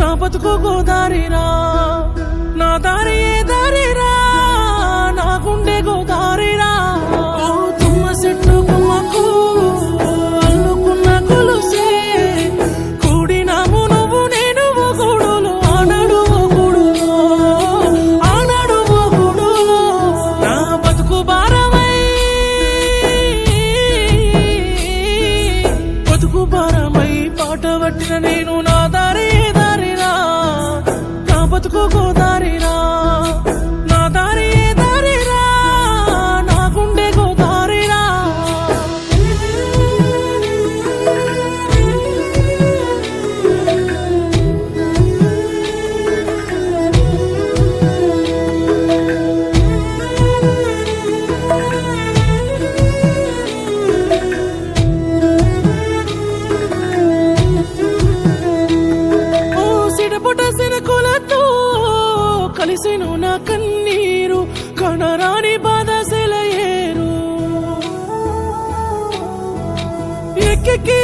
నా బతుకు గోదారిరా, నా దారి ఏ దారిరా, నా గుండె గోదారిరా. ఓ తుమ్మ చెట్టు కొమ్మకు అల్లుకున్న కొలుసే, కూడినాము నువ్వు నేను ఓ గూడులో, ఆనాడు ఓ గూడులో, ఆనాడు ఓ గూడులో. నా బతుకు భారమై, బతుకు భారమై పాట పట్టిన నేను, నా దారి ఏ దారిరా, నా బతుకు గోదారిరా, నా దారి ఏ దారిరా, నా గుండె గోదారిరా. ఓ సిడపుట సినకులతో కలిసెను నా కన్నీరు, కనరాని బాధ సెలయేరు. ఎక్కెక్కి